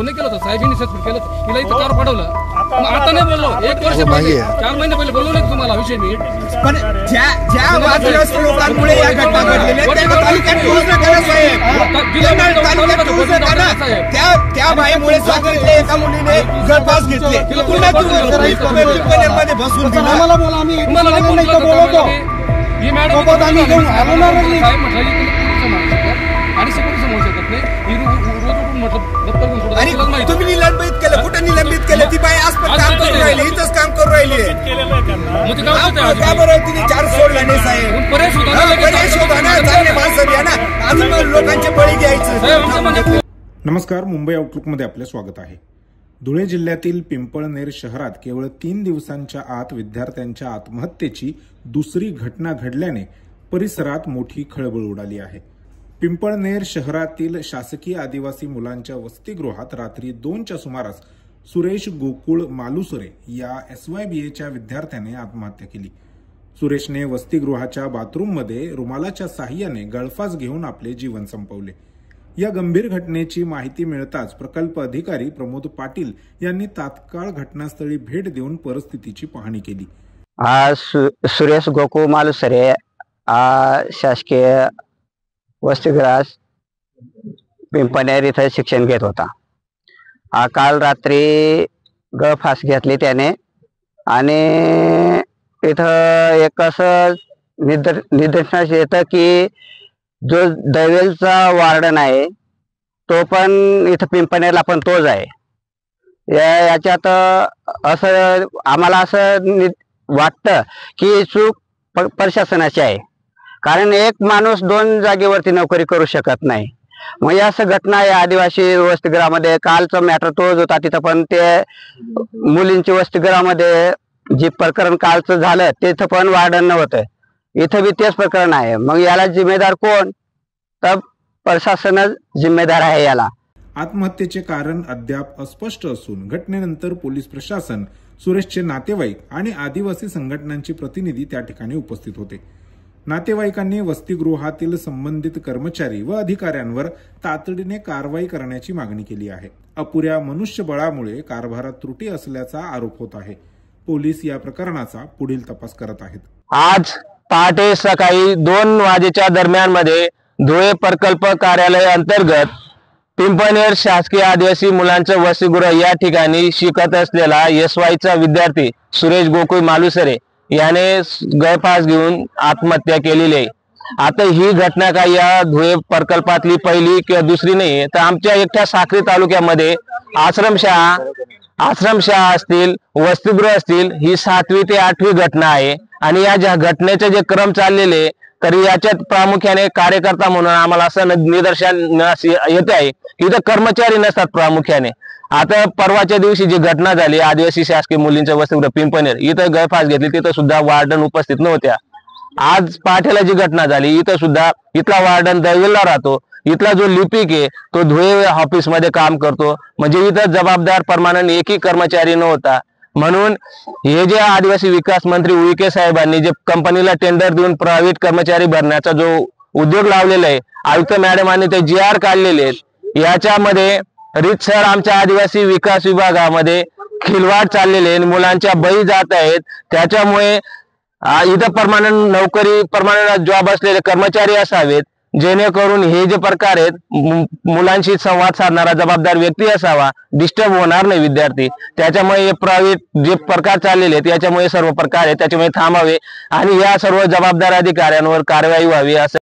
Phone केला होता साहेबांनी सस्पेंड केलं तिला इथं कार पडवलं आता नाही बोललो 1 वर्ष पहिले 4 महिने पहिले बोललो नाही तुम्हाला विषय मी पण ज्या वादग्रस्त लोकांमुळे या घटना घडलेल्या त्यांना तालुक्यात टोल नका साहेब तालुक्यात टोल नका त्या बाईमुळे सागरच्या एका मुलीने गळफास घेतले पुन्हा मध्ये बसून दिला आम्हाला बोला आम्ही बोलतो ही मॅडम आम्ही घेऊन आलो ना साहेब म्हटलं आणि सपोर्ट समोर शकत नाही ही रोज उठून म्हटलं दप्तर घेऊन सोडा आणि तुम्ही निलंबित केलं कुठे निलंबित केलं ती बाई आज पण काम करून राहिली इथंच काम करून राहिली का बरं तिने 4 सोडला नाही साहेब पर्याय होता ना चांगले माणसं घ्या ना अजून लोकांचे बळी घ्यायचं। नमस्कार, मुंबई आउटलुकमध्ये आपले स्वागत आहे। धुळे जिल्ह्यातील पिंपळनेर शहरात केवळ 3 दिवसांच्या आत विद्यार्थ्यांच्या आत्महत्येची दुसरी घटना घडल्याने परिसरात मोठी खळबळ उडाली आहे। पिंपळनेर शहरातील शासकीय आदिवासी मुलांच्या वसतिगृहात रात्री 2च्या सुमारास सुरेश गोकुळ मालुसरे या SYBAच्या विद्यार्थ्याने आत्महत्या केली। सुरेशने वसतिगृहाच्या बाथरूममध्ये रुमालाच्या साहाय्याने गळफास घेऊन आपले जीवन संपवले। या गंभीर घटनेची माहिती मिळताच प्रकल्प अधिकारी प्रमोद पाटील यांनी तात्काळ घटनास्थळी भेट देऊन परिस्थितीची पाहणी केली। सुरेश गोकुळ मालुसरे शासकीय वसतिगृहात पिंपळनेर इथं शिक्षण घेत होता। काल रात्री गळफास घेतली त्याने आणि इथं एक असं निदर्शनास येतं की जो दैवेलचा वार्डन आहे तो पण इथं पिंपळनेरला पण तोच आहे। याच्यात असं आम्हाला असं वाटतं की चूक प्रशासनाची आहे, कारण एक माणूस 2 जागेवरती नोकरी करू शकत नाही। मग असं घटना आहे आदिवासी वसतिगृहामध्ये। कालचा मॅटर तोच होता, तिथं पण ते मुलींची वसतिगृहामध्ये जे प्रकरण कालचं झालं तिथं पण वार्डन नव्हतं, इथं बी तेच प्रकरण आहे। मग याला जिम्मेदार कोण? तर प्रशासनच जिम्मेदार आहे याला। आत्महत्येचे कारण अद्याप अस्पष्ट असून घटनेनंतर पोलीस प्रशासन, सुरेशचे नातेवाईक आणि आदिवासी संघटनांचे प्रतिनिधी त्या ठिकाणी उपस्थित होते। नातेवाईकांनी वसतिगृहातील संबंधित कर्मचारी व अधिकाऱ्यांवर तातडीने कारवाई करण्याची मागणी केली आहे। अपुऱ्या मनुष्यबळामुळे कारभारात त्रुटी असल्याचा आरोप होत आहे। पोलीस या प्रकरणाचा पुढील तपास करत आहेत। आज पहाटे सकाळी 2 वाजेच्या दरम्यान मध्ये धुळे प्रकल्प कार्यालय अंतर्गत पिंपळनेर शासकीय आदिवासी मुलांचं वसतिगृह या ठिकाणी शिकत असलेला SYचा विद्यार्थी सुरेश गोकुळ मालुसरे याने गळफास घेऊन आत्महत्या केलेली आहे। आता ही घटना काय या धुळे प्रकल्पातली पहिली किंवा दुसरी नाही, तर आमच्या एकट्या साक्री तालुक्यामध्ये आश्रमशाळा असतील, वसतिगृह असतील, ही 7वी ते 8वी घटना आहे। आणि या ज्या घटनेचे जे क्रम चाललेले तर याच्यात प्रामुख्याने कार्यकर्ता म्हणून आम्हाला असं निदर्शन येत आहे की इथं कर्मचारी नसतात प्रामुख्याने। आता परवाच्या दिवशी जी घटना झाली आदिवासी शासकीय मुलींच्या वसतिगृह पिंपळनेर इथं गळफास घेतली, तिथं सुद्धा वार्डन उपस्थित नव्हत्या। आज पहाटेला जी घटना झाली इथं सुद्धा इथला वार्डन दैवेलला राहतो, इथला जो लिपिक आहे तो धुळे ऑफिस मध्ये काम करतो, म्हणजे इथं जबाबदार परमानंट एकही कर्मचारी नव्हता। म्हणून हे जे आदिवासी विकास मंत्री उईके साहेबांनी जे कंपनीला टेंडर देऊन प्रायव्हेट कर्मचारी भरण्याचा जो उद्योग लावलेला आहे, आयुक्त मॅडमांनी ते GR काढलेले आहेत, याच्यामध्ये रीतसर आमच्या आदिवासी विकास विभागामध्ये खिलवाड चाललेले आहे, मुलांच्या बळी जात आहेत। त्याच्यामुळे इथं परमानंट जॉब असलेले कर्मचारी असावेत, जेणेकरून हे जे प्रकार आहेत मुलांशी संवाद साधणारा जबाबदार व्यक्ती असावा, डिस्टर्ब होणार नाही विद्यार्थी। त्याच्यामुळे हे प्रायव्हेट जे प्रकार चाललेले आहेत याच्यामुळे सर्व प्रकार आहेत त्याच्यामुळे थांबावे आणि या सर्व जबाबदार अधिकाऱ्यांवर कारवाई व्हावी असं